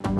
I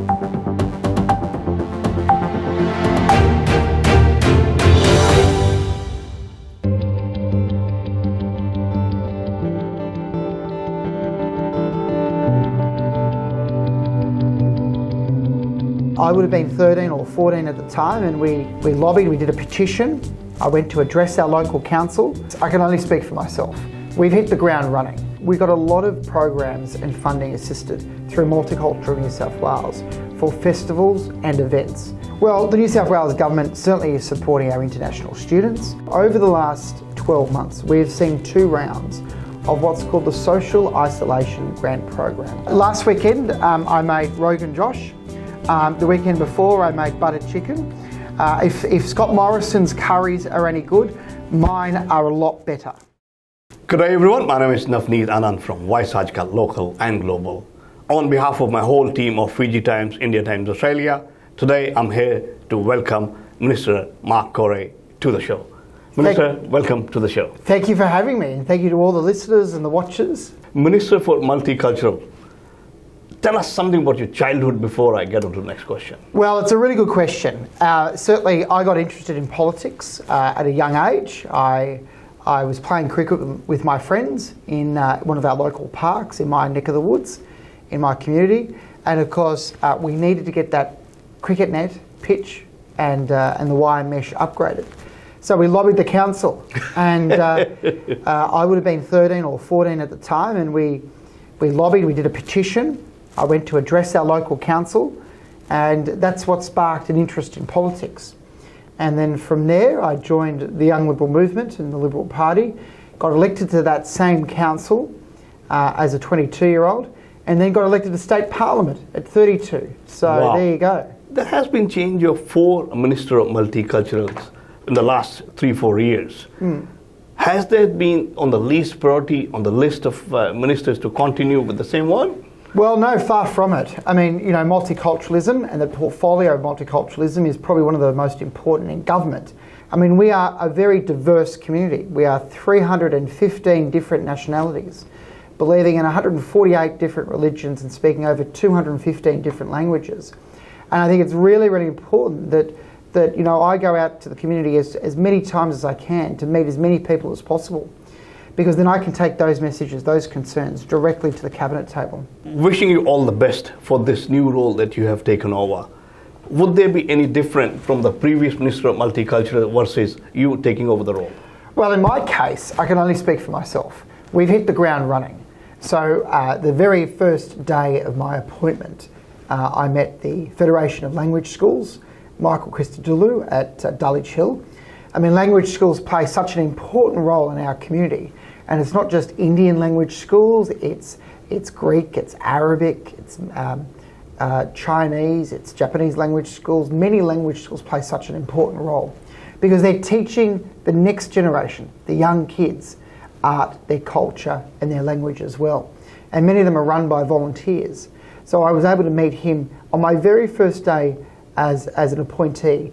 would have been 13 or 14 at the time, and we lobbied, we did a petition. I went to address our local council. I can only speak for myself. We've hit the ground running. We got a lot of programs and funding assisted through Multicultural New South Wales for festivals and events. Well, the New South Wales government certainly is supporting our international students. Over the last 12 months, we have seen 2 rounds of what's called the Social Isolation Grant Program. Last weekend, I made Rogan Josh. The weekend before, I made buttered chicken. If Scott Morrison's curries are any good, mine are a lot better. Good day everyone, my name is Navneet Anand from Voice Ajkal Local and Global. On behalf of my whole team of Fiji Times, India Times Australia, today I'm here to welcome Minister Mark Corey to the show. Minister, welcome to the show. Thank you for having me, and thank you to all the listeners and the watchers. Minister for Multicultural, tell us something about your childhood before I get on to the next question. Well, it's a really good question. Certainly, I got interested in politics at a young age. I was playing cricket with my friends in one of our local parks in my neck of the woods, in my community. And of course, we needed to get that cricket net, pitch, and the wire mesh upgraded. So we lobbied the council, and I would have been 13 or 14 at the time, and we lobbied, we did a petition. I went to address our local council, and that's what sparked an interest in politics. And then from there, I joined the Young Liberal Movement and the Liberal Party, got elected to that same council as a 22-year-old, and then got elected to State Parliament at 32. So wow. There you go. There has been change of 4 Minister of Multiculturals in the last 3-4 years. Has there been on the least priority on the list of ministers to continue with the same one? Well, no, far from it. I mean, you know, multiculturalism and the portfolio of multiculturalism is probably one of the most important in government. I mean, we are a very diverse community. We are 315 different nationalities, believing in 148 different religions and speaking over 215 different languages. And I think it's really, really important that you know, I go out to the community as many times as I can to meet as many people as possible, because then I can take those messages, those concerns, directly to the cabinet table. Wishing you all the best for this new role that you have taken over. Would there be any different from the previous Minister of Multicultural versus you taking over the role? Well, in my case, I can only speak for myself. We've hit the ground running. So the very first day of my appointment, I met the Federation of Language Schools, Michael Christodoulou at Dulwich Hill. I mean, language schools play such an important role in our community. And it's not just Indian language schools, it's Greek, it's Arabic, it's Chinese, it's Japanese language schools. Many language schools play such an important role because they're teaching the next generation, the young kids, art, their culture and their language as well. And many of them are run by volunteers. So I was able to meet him on my very first day as an appointee,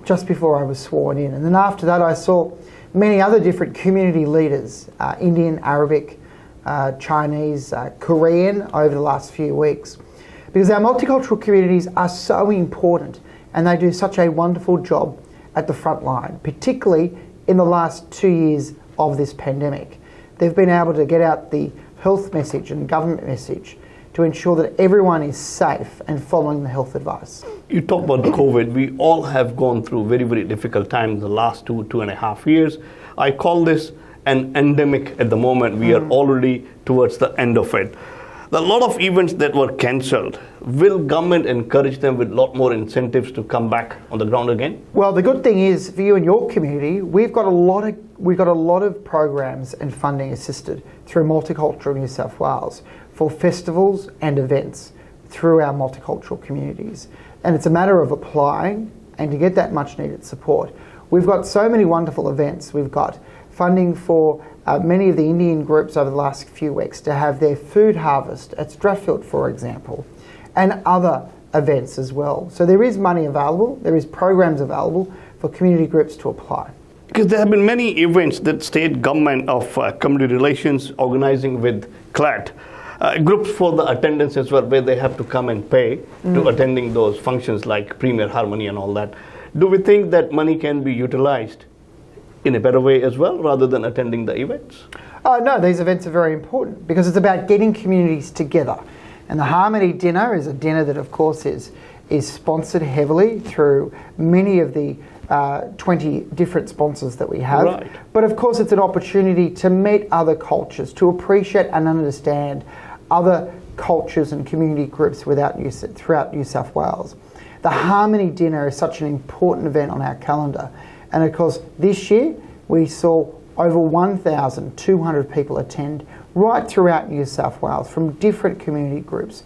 just before I was sworn in. And then after that I saw many other different community leaders, Indian, Arabic, Chinese, Korean, over the last few weeks. Because our multicultural communities are so important and they do such a wonderful job at the front line, particularly in the last 2 years of this pandemic. They've been able to get out the health message and government message to ensure that everyone is safe and following the health advice. You talk about COVID. We all have gone through very, very difficult times the last 2.5 years. I call this an endemic at the moment. We are already towards the end of it. A lot of events that were cancelled, will government encourage them with a lot more incentives to come back on the ground again? Well, the good thing is for you and your community, we've got a lot of programs and funding assisted through Multicultural New South Wales for festivals and events through our multicultural communities. And it's a matter of applying and to get that much needed support. We've got so many wonderful events. We've got funding for many of the Indian groups over the last few weeks to have their food harvest at Strathfield, for example, and other events as well. So there is money available, there is programs available for community groups to apply. Because there have been many events that state government of community relations organising with CLAT. Groups for the attendance as well, where they have to come and pay to attending those functions like Premier Harmony and all that. Do we think that money can be utilized in a better way as well, rather than attending the events? No, these events are very important because it's about getting communities together. And the Harmony Dinner is a dinner that, of course, is sponsored heavily through many of the 20 different sponsors that we have. Right. But of course, it's an opportunity to meet other cultures, to appreciate and understand other cultures and community groups throughout New South Wales. The Harmony Dinner is such an important event on our calendar. And of course, this year we saw over 1,200 people attend right throughout New South Wales from different community groups,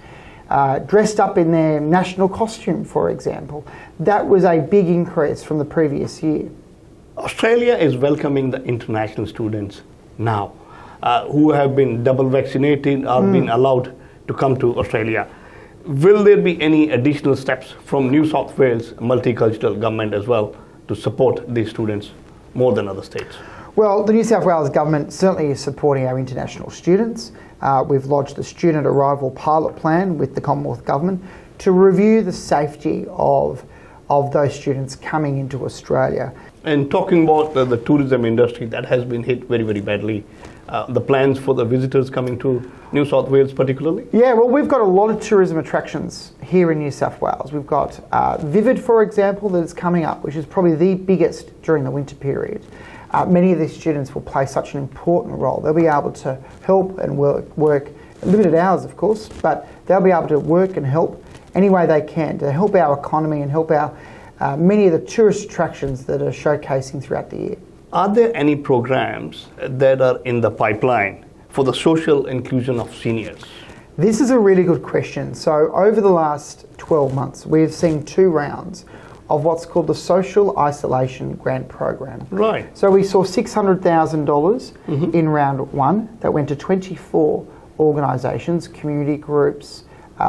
dressed up in their national costume, for example. That was a big increase from the previous year. Australia is welcoming the international students now who have been double vaccinated or been allowed to come to Australia. Will there be any additional steps from New South Wales multicultural government as well to support these students more than other states? Well, the New South Wales government certainly is supporting our international students. We've lodged the student arrival pilot plan with the Commonwealth Government to review the safety of those students coming into Australia. And talking about the tourism industry that has been hit very, very badly, the plans for the visitors coming to New South Wales particularly? Yeah, well, we've got a lot of tourism attractions here in New South Wales. We've got Vivid, for example, that is coming up, which is probably the biggest during the winter period. Many of these students will play such an important role. They'll be able to help and work limited hours, of course, but they'll be able to work and help any way they can to help our economy and help our many of the tourist attractions that are showcasing throughout the year. Are there any programs that are in the pipeline for the social inclusion of seniors? This is a really good question. So over the last 12 months, we've seen 2 rounds of what's called the Social Isolation Grant Program. Right. So we saw $600,000 in round 1 that went to 24 organisations, community groups,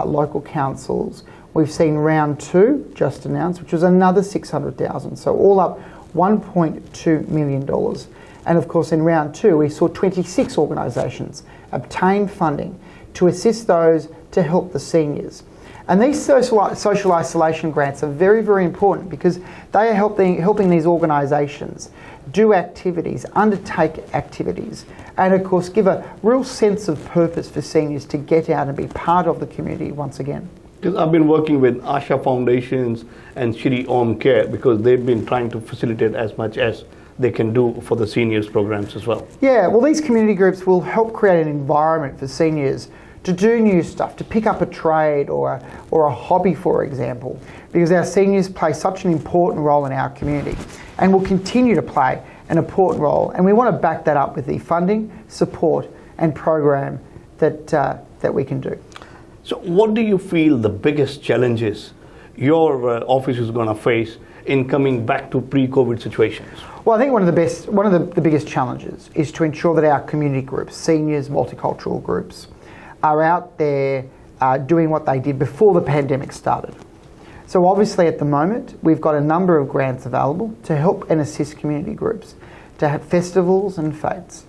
local councils. We've seen round 2 just announced, which was another $600,000. So all up $1.2 million. And of course, in round 2, we saw 26 organisations obtain funding to assist those to help the seniors. And these social isolation grants are very, very important because they are helping these organisations do activities, undertake activities, and of course give a real sense of purpose for seniors to get out and be part of the community once again. Because I've been working with Asha Foundations and Shri Om Care because they've been trying to facilitate as much as they can do for the seniors programs as well. Yeah, well, these community groups will help create an environment for seniors to do new stuff, to pick up a trade or a hobby, for example, because our seniors play such an important role in our community and will continue to play an important role. And we want to back that up with the funding, support and program that we can do. So what do you feel the biggest challenges your office is going to face in coming back to pre-COVID situations? Well, I think one of the biggest challenges is to ensure that our community groups, seniors, multicultural groups, are out there doing what they did before the pandemic started. So obviously at the moment, we've got a number of grants available to help and assist community groups to have festivals and fetes.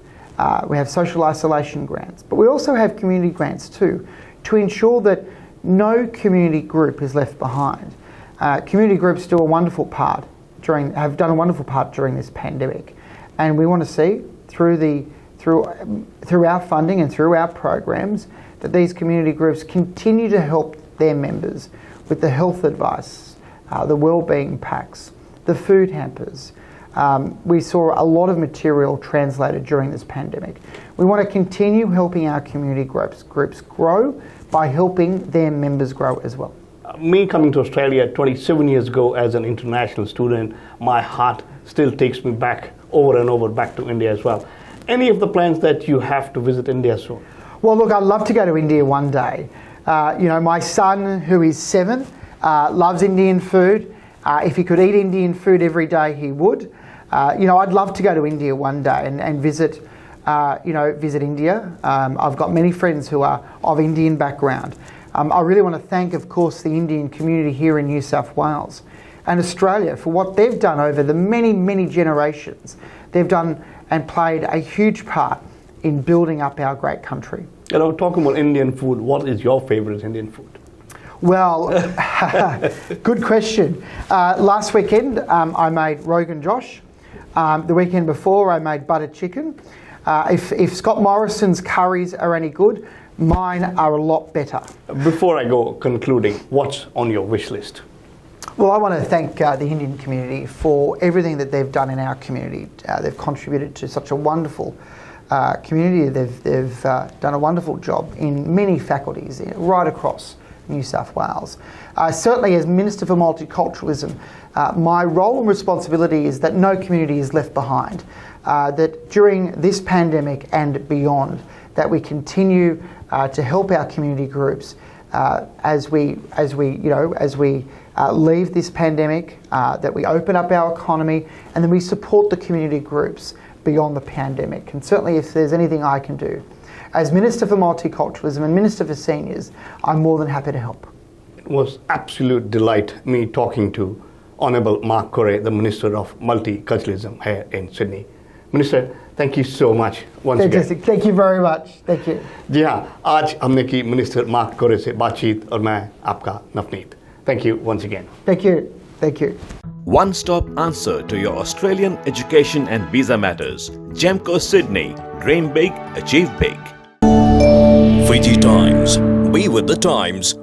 We have social isolation grants, but we also have community grants too, to ensure that no community group is left behind. Community groups have done a wonderful part during this pandemic, and we want to see through our funding and through our programs that these community groups continue to help their members with the health advice, the wellbeing packs, the food hampers. We saw a lot of material translated during this pandemic. We want to continue helping our community groups grow by helping their members grow as well. Me coming to Australia 27 years ago as an international student, my heart still takes me back over and over back to India as well. Any of the plans that you have to visit India soon? Well, look, I'd love to go to India one day. My son, who is 7, loves Indian food. If he could eat Indian food every day, he would. I'd love to go to India one day and visit India. I've got many friends who are of Indian background. I really want to thank, of course, the Indian community here in New South Wales and Australia for what they've done over the many, many generations. They've done and played a huge part in building up our great country. Talking about Indian food, what is your favorite Indian food? Well, good question. Last weekend I made Rogan Josh. The weekend before I made butter chicken. If Scott Morrison's curries are any good, mine are a lot better. Before I go concluding, what's on your wish list? Well, I want to thank the Indian community for everything that they've done in our community. They've contributed to such a wonderful community. They've done a wonderful job in many faculties right across New South Wales. Certainly as Minister for Multiculturalism, my role and responsibility is that no community is left behind, that during this pandemic and beyond, that we continue to help our community groups as we leave this pandemic, that we open up our economy, and then we support the community groups beyond the pandemic. And certainly if there's anything I can do as Minister for Multiculturalism and Minister for Seniors, I'm more than happy to help. It was absolute delight me talking to Honourable Mark Corey, the Minister of Multiculturalism here in Sydney. Minister, thank you so much once Fantastic. again. Thank you very much. Thank you. जी हाँ, आज हमने की minister mark कोरे से बातचीत और मैं आपका Navneet. Thank you once again. Thank you. Thank you. One-stop answer to your Australian education and visa matters. Gemco Sydney. Dream big, achieve big. Fiji Times. Be with the times.